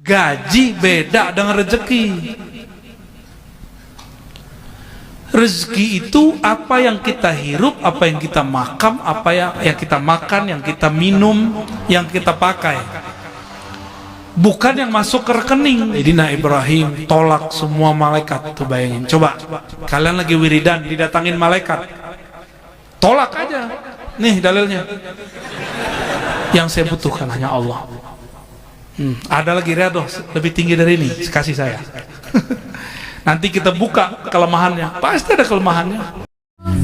Gaji beda dengan rezeki. Rezeki itu apa yang kita hirup, apa yang kita makan, apa yang kita makan, yang kita minum, yang kita pakai. Bukan yang masuk ke rekening. Sayyidina Ibrahim tolak semua malaikat. Tuh bayangin, coba kalian lagi wiridan, didatangin malaikat, tolak aja. Nih dalilnya, yang saya butuhkan hanya Allah. Ada lagi redoh lebih tinggi dari ini, kasih saya. Nanti kita buka kelemahannya, pasti ada kelemahannya.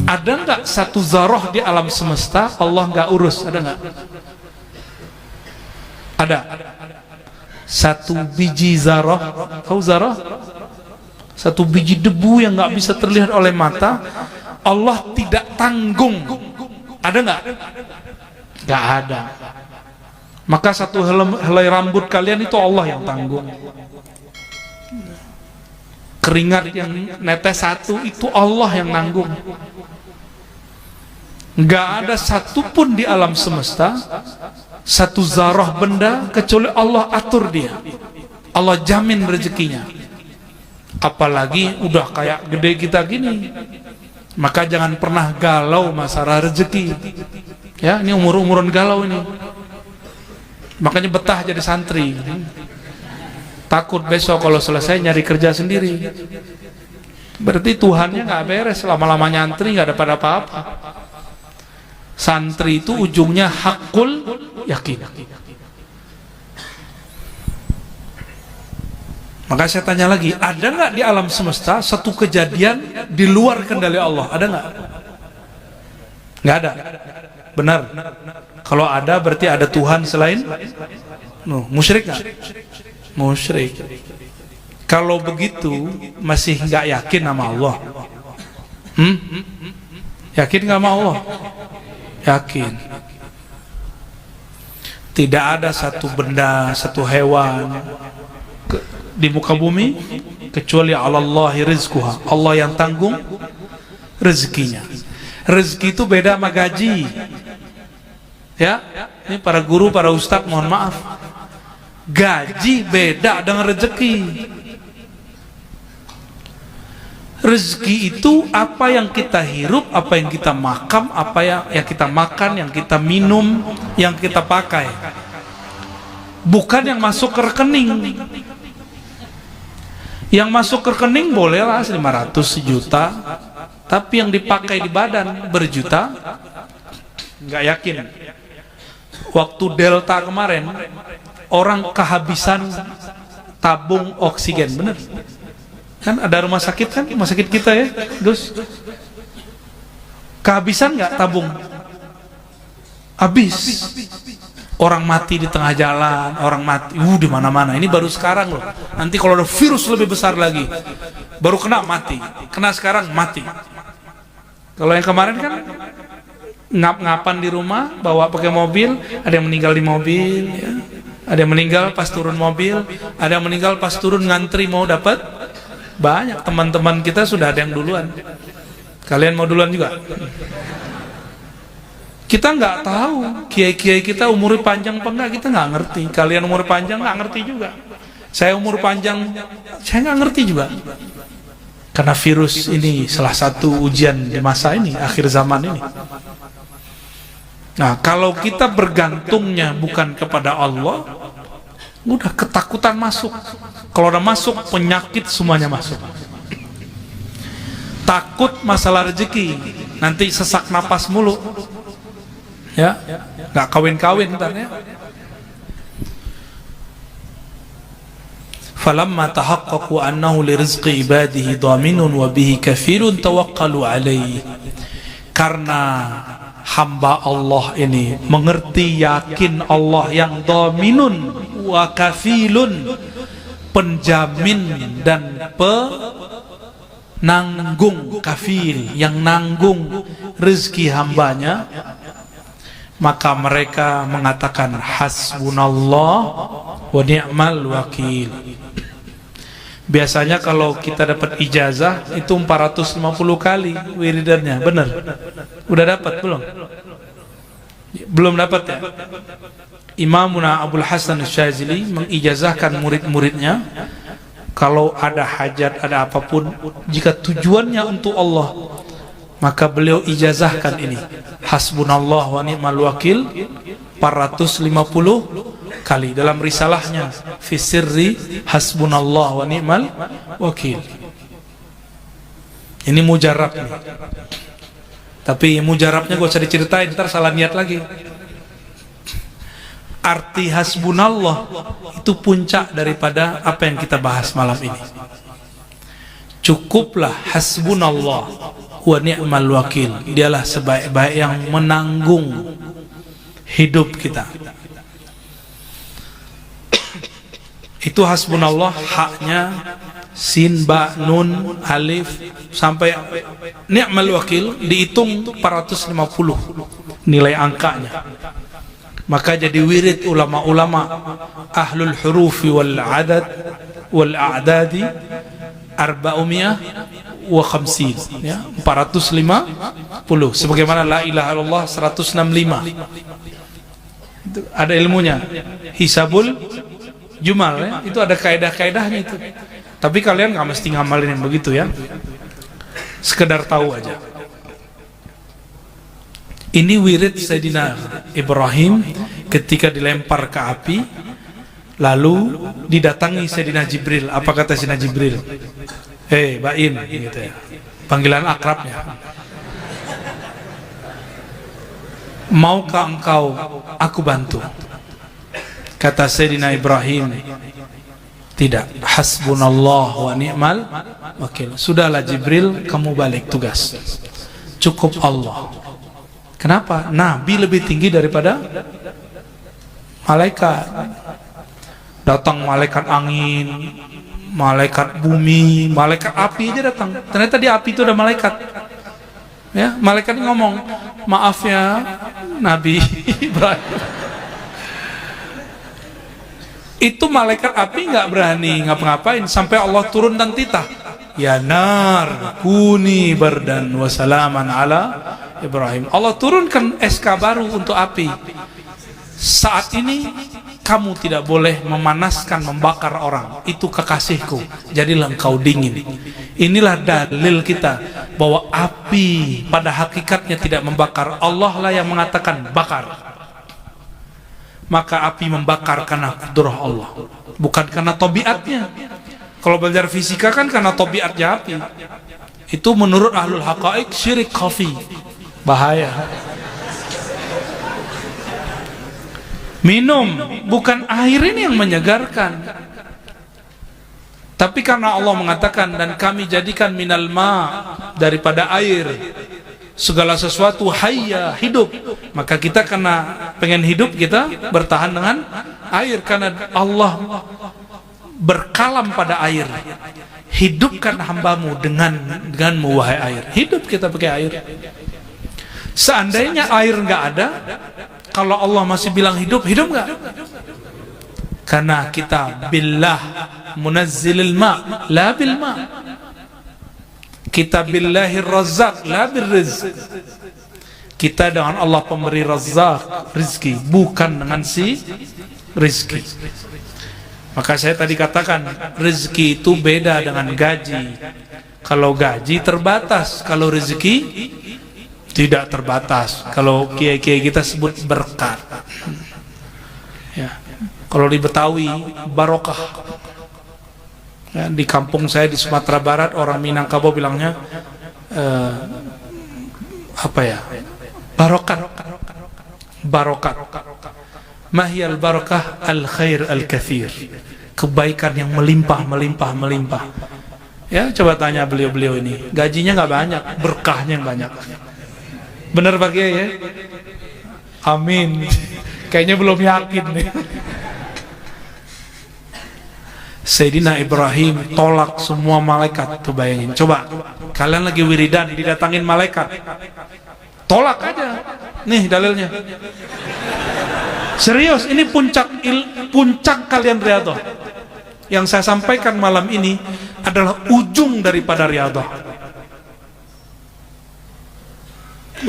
Ada nggak satu zarah di alam semesta Allah nggak urus? Ada nggak? Ada. Satu biji zarah, tahu zarah? Satu biji debu yang nggak bisa terlihat oleh mata, Allah tidak tanggung. Ada nggak? Nggak ada. Maka satu helai rambut kalian itu Allah yang tanggung. Keringat yang netes satu itu Allah yang nanggung. Nggak ada satupun di alam semesta satu zarah benda kecuali Allah atur dia. Allah jamin rezekinya. Apalagi udah kayak gede kita gini, maka jangan pernah galau masalah rezeki. Ya, ini umur-umuran galau ini. Makanya betah jadi santri. Takut besok kalau selesai nyari kerja sendiri. Berarti Tuhannya nggak beres, lama-lama nyantri nggak dapat apa-apa. Santri itu ujungnya hakul yakin. Maka saya tanya lagi, ada nggak di alam semesta satu kejadian di luar kendali Allah? Ada nggak? Nggak ada. Benar. Kalau ada berarti ada Tuhan selain. Musyrik nggak? Musyrik. Kalau begitu masih nggak yakin sama Allah? Yakin nggak sama Allah? Yakin. Tidak ada satu benda, satu hewan di muka bumi kecuali Allahi rizquha. Allah yang tanggung rezekinya. Rezeki itu beda sama gaji. Ya, ini para guru, para ustadz mohon maaf. Gaji beda dengan rezeki. Rezeki itu apa yang kita hirup, apa yang kita makan, apa yang kita makan, yang kita minum, yang kita pakai. Bukan yang masuk ke rekening. Yang masuk ke rekening bolehlah 500, 1 juta, tapi yang dipakai di badan berjuta, nggak yakin. Waktu Delta kemarin, orang kehabisan tabung oksigen, bener? Kan ada rumah sakit kan, rumah sakit kita ya, Gus. Kehabisan nggak tabung? Habis. Orang mati di tengah jalan, orang mati, di mana-mana. Ini baru sekarang loh. Nanti kalau ada virus lebih besar lagi, baru kena mati. Kena sekarang mati. Kalau yang kemarin kan ngap-ngapan di rumah, bawa pakai mobil, ada yang meninggal di mobil, ya. Ada yang meninggal pas turun mobil, ada yang meninggal pas turun ngantri mau dapat. Banyak teman-teman kita sudah ada yang duluan. Kalian mau duluan juga? Kita nggak tahu kiai-kiai kita umur panjang apa enggak, kita nggak ngerti. Kalian umur panjang nggak ngerti juga. Saya umur panjang, saya nggak ngerti juga. Karena virus ini salah satu ujian di masa ini, akhir zaman ini. Nah, kalau kita bergantungnya bukan kepada Allah, udah ketakutan masuk. Kalau udah masuk, penyakit semuanya masuk. Takut masalah rezeki, nanti sesak napas mulu. Ya, nggak kawin-kawin ntar ya. Falamma tahaqqaqu annahu lirizqi ibadihi dhaminun wa bihi kafirun tawakkalu alaihi. Karena hamba Allah ini mengerti, yakin Allah yang dhaminun wa kafilun, penjamin dan penanggung, kafil yang nanggung rezeki hambanya, maka mereka mengatakan hasbunallah wa ni'mal wakil. Biasanya kalau kita dapat ijazah itu 450 kali wiridannya, benar? Udah dapat belum? Belum dapat ya? Imamuna Abul Hasan Syazili mengijazahkan murid-muridnya, kalau ada hajat, ada apapun, jika tujuannya untuk Allah, maka beliau ijazahkan ini, hasbunallah wa ni'mal wakil 450 kali dalam risalahnya fi sirri hasbunallah wa ni'mal wakil. Ini mujarab nih. Tapi mujarabnya gak usah diceritain, ntar salah niat lagi. Arti hasbunallah itu puncak daripada apa yang kita bahas malam ini. Cukuplah hasbunallah wa ni'mal wakil, dialah sebaik-baik yang menanggung hidup kita. Itu hasbunallah, haknya sin, ba, nun, alif sampai ni'mal wakil dihitung 450 nilai angkanya. Maka jadi wirid ulama-ulama ahlul hurufi wal adad wal a'dadi 450, ya, 450 sebagaimana la ilaha illallah 165. Itu ada ilmunya, hisabul jumal, ya. Itu ada kaidah-kaidahnya itu. Tapi kalian nggak mesti ngamalin yang begitu, ya, sekedar tahu aja. Ini wirid Sayyidina Ibrahim ketika dilempar ke api, lalu didatangi Sayyidina Jibril. Apa kata Sayyidina Jibril? Hei Baim, gitu ya, panggilan akrabnya. Maukah engkau aku bantu? Kata Sayyidina Ibrahim, tidak, hasbunallah wa ni'mal wakil. Sudahlah Jibril, kamu balik tugas, cukup Allah. Kenapa? Nabi lebih tinggi daripada malaikat. Datang malaikat angin, malaikat bumi, malaikat api aja datang. Ternyata di api itu ada malaikat. Ya, malaikat ngomong, maaf ya Nabi Ibrahim. Itu malaikat api nggak berani ngapa-ngapain sampai Allah turun dan titah, ya nar kuni bardan wa salaman ala Ibrahim. Allah turunkan SK baru untuk api. Saat ini kamu tidak boleh memanaskan, membakar orang. Itu kekasihku, jadilah engkau dingin. Inilah dalil kita bahwa api pada hakikatnya tidak membakar. Allah lah yang mengatakan bakar. Maka api membakar karena kudrah Allah, bukan karena tabiatnya. Kalau belajar fisika kan karena tabiatnya api. Itu menurut ahlul haqa'iq syirik khafi, bahaya. Minum bukan air ini yang menyegarkan, tapi karena Allah mengatakan, dan kami jadikan minal ma, daripada air, segala sesuatu hayya, hidup. Maka kita karena pengen hidup, kita bertahan dengan air. Karena Allah berkalam pada air, hidupkan hambamu denganmu wahai air. Hidup kita pakai air. Seandainya air nggak ada, kalau Allah masih bilang hidup, hidup nggak? Karena kita billah munazzilil ma, la bil ma. Kita billahir razzaq, la bil rizq. Kita dengan Allah pemberi razzaq, rizki, bukan dengan si rizki. Maka saya tadi katakan, rezeki itu beda dengan gaji. Kalau gaji terbatas, kalau rezeki tidak terbatas. Kalau kiai-kiai kita sebut berkat. Ya. Kalau di Betawi, barokah. Ya, di kampung saya di Sumatera Barat, orang Minangkabau bilangnya apa ya? Barokat. Barokat. Mahiyal barakah al khair al kathir, kebaikan yang melimpah. Ya, coba tanya beliau-beliau ini, gajinya nggak banyak, berkahnya yang banyak. Benar Pak Kiai ya? Amin. Kayaknya belum yakin nih. Sayyidina Ibrahim tolak semua malaikat. Tuh bayangin, coba kalian lagi wiridan, didatangin malaikat, tolak aja. Nih dalilnya. Serius, ini puncak kalian riyadhah. Yang saya sampaikan malam ini adalah ujung daripada riyadhah.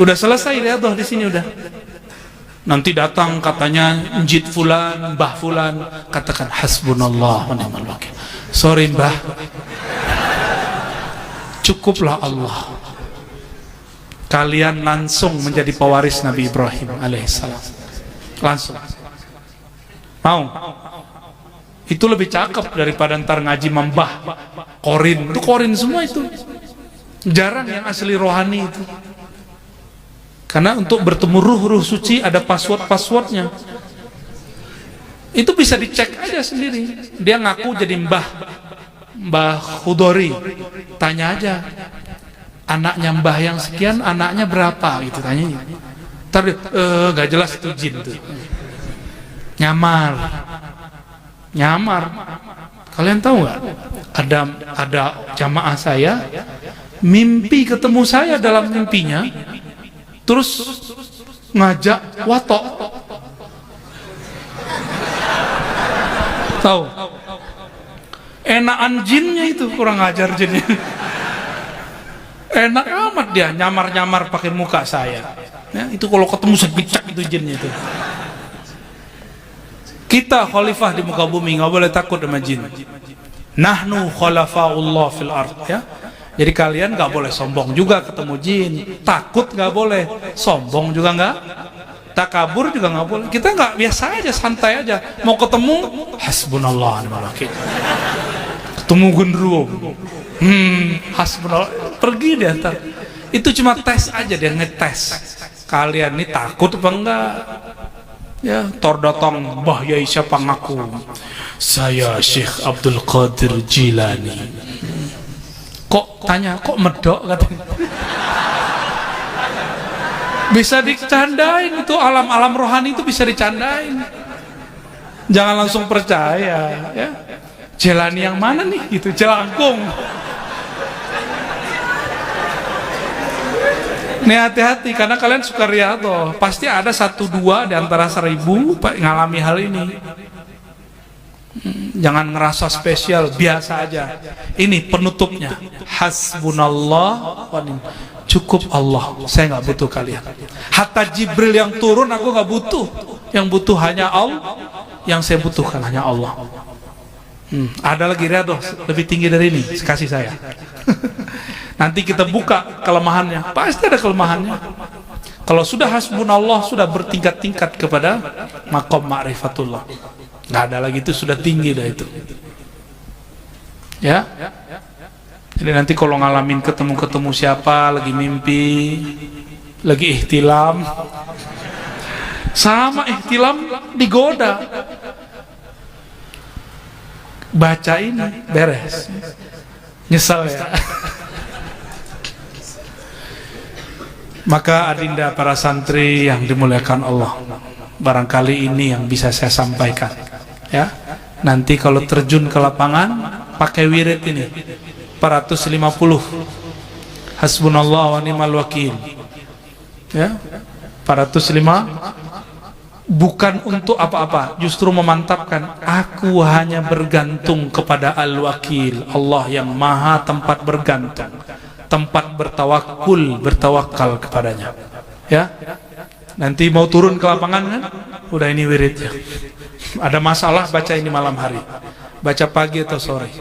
Udah selesai riyadhah di sini udah. Nanti datang katanya njit fulan, mbah fulan, katakan hasbunallah wa ni'mal wakil. Sorry mbah, cukuplah Allah. Kalian langsung menjadi pewaris Nabi Ibrahim alaihissalam. Langsung. Mau? Itu lebih cakep daripada ntar ngaji membah korin. Itu korin semua itu. Jarang yang asli rohani itu. Karena untuk bertemu ruh suci ada password-passwordnya. Itu bisa dicek aja sendiri. Dia ngaku jadi Mbah Khudori. Tanya aja, anaknya mbah yang sekian, anaknya berapa? Gitu tanya. Ntar gak jelas itu jin tuh. Nyamar. Kalian tahu nggak? Ada jamaah saya mimpi ketemu saya dalam mimpinya. Terus ngajak watok. Tahu? Enakan jinnya itu, kurang ajar jinnya. Enak amat dia nyamar-nyamar pakai muka saya. Ya, itu kalau ketemu segecak itu jinnya itu. Kita khalifah di muka bumi, nggak boleh takut sama jin. Nahnu khalafaullah fil ard, ya. Jadi kalian nggak boleh sombong juga ketemu jin, takut nggak boleh, sombong juga nggak, takabur juga nggak boleh. Kita nggak, biasa aja, santai aja. Mau ketemu, hasbunallah wa ni'mal wakil. Ketemu gendruwo, hasbunallah, pergi dia ntar. Itu cuma tes aja, dia ngetes. Kalian ini takut apa enggak? Ya, tor datang, Mbah Yai siapa ngaku? Saya Syekh Abdul Qadir Jilani. Kok tanya, kok medok katanya. Bisa dicandain itu, alam-alam rohani itu bisa dicandain. Jangan langsung percaya, ya. Jelani yang mana nih? Gitu, Jelangkung. Nih hati-hati, karena kalian suka riyadhah. Pasti ada 1-2 di antara 1000 ngalami hal ini. Jangan ngerasa spesial, biasa aja. Ini penutupnya. Hasbunallah wa ni'mal, cukup Allah, saya nggak butuh kalian. Hatta Jibril yang turun aku nggak butuh. Yang butuh hanya Allah. Yang saya butuhkan hanya Allah. Ada lagi riyadhah lebih tinggi dari ini, kasih saya. Nanti kita buka kelemahannya, pasti ada kelemahannya. Kalau sudah hasbunallah, sudah bertingkat-tingkat kepada maqam ma'rifatullah. Nggak ada lagi, itu sudah tinggi dah itu. Ya. Jadi nanti kalau ngalamin ketemu siapa, lagi mimpi, lagi ihtilam, sama ihtilam digoda, baca ini beres, nyesal ya. Maka adinda para santri yang dimuliakan Allah, barangkali ini yang bisa saya sampaikan, ya. Nanti kalau terjun ke lapangan pakai wirid ini 450 hasbunallah wa ni'mal wakil, ya. 405 bukan untuk apa-apa, justru memantapkan aku hanya bergantung kepada al-wakil, Allah yang maha tempat bergantung, tempat bertawakal kepadanya, ya. Nanti mau turun ke lapangan kan, udah ini wiridnya. Ada masalah, baca ini malam hari, baca pagi atau sore,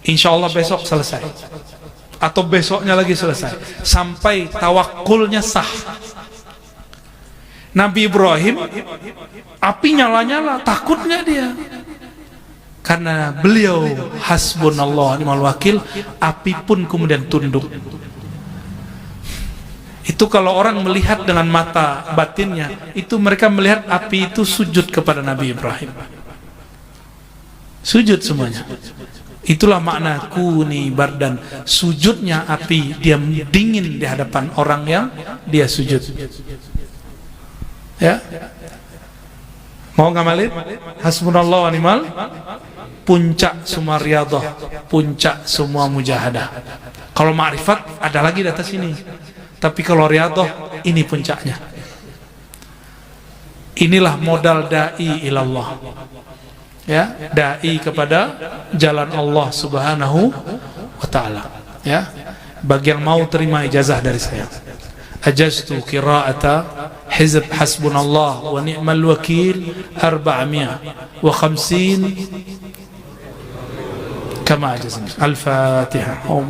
insya Allah besok selesai, atau besoknya lagi selesai, sampai tawakulnya sah. Nabi Ibrahim api nyala-nyala, takut nggak dia? Karena beliau hasbunallah wa ni'mal wakil, api pun kemudian tunduk. Itu kalau orang melihat dengan mata batinnya, itu mereka melihat api itu sujud kepada Nabi Ibrahim. Sujud semuanya. Itulah makna kuni bardan, sujudnya api, dia dingin di hadapan orang yang dia sujud. Ya. Mau ngamalin? Hasbunallah wa ni'mal, puncak semua riyadhah, puncak semua mujahadah. Kalau ma'rifat ada lagi di atas ini. Tapi kalau riyadhah ini puncaknya. Inilah modal dai ilallah. Ya, dai kepada jalan Allah Subhanahu wa taala. Ya. Bagi yang mau terima ijazah dari saya. Ajaztu qira'ata حزب حسبنا الله ونعم الوكيل 450 كما عجزنا. الفاتحة.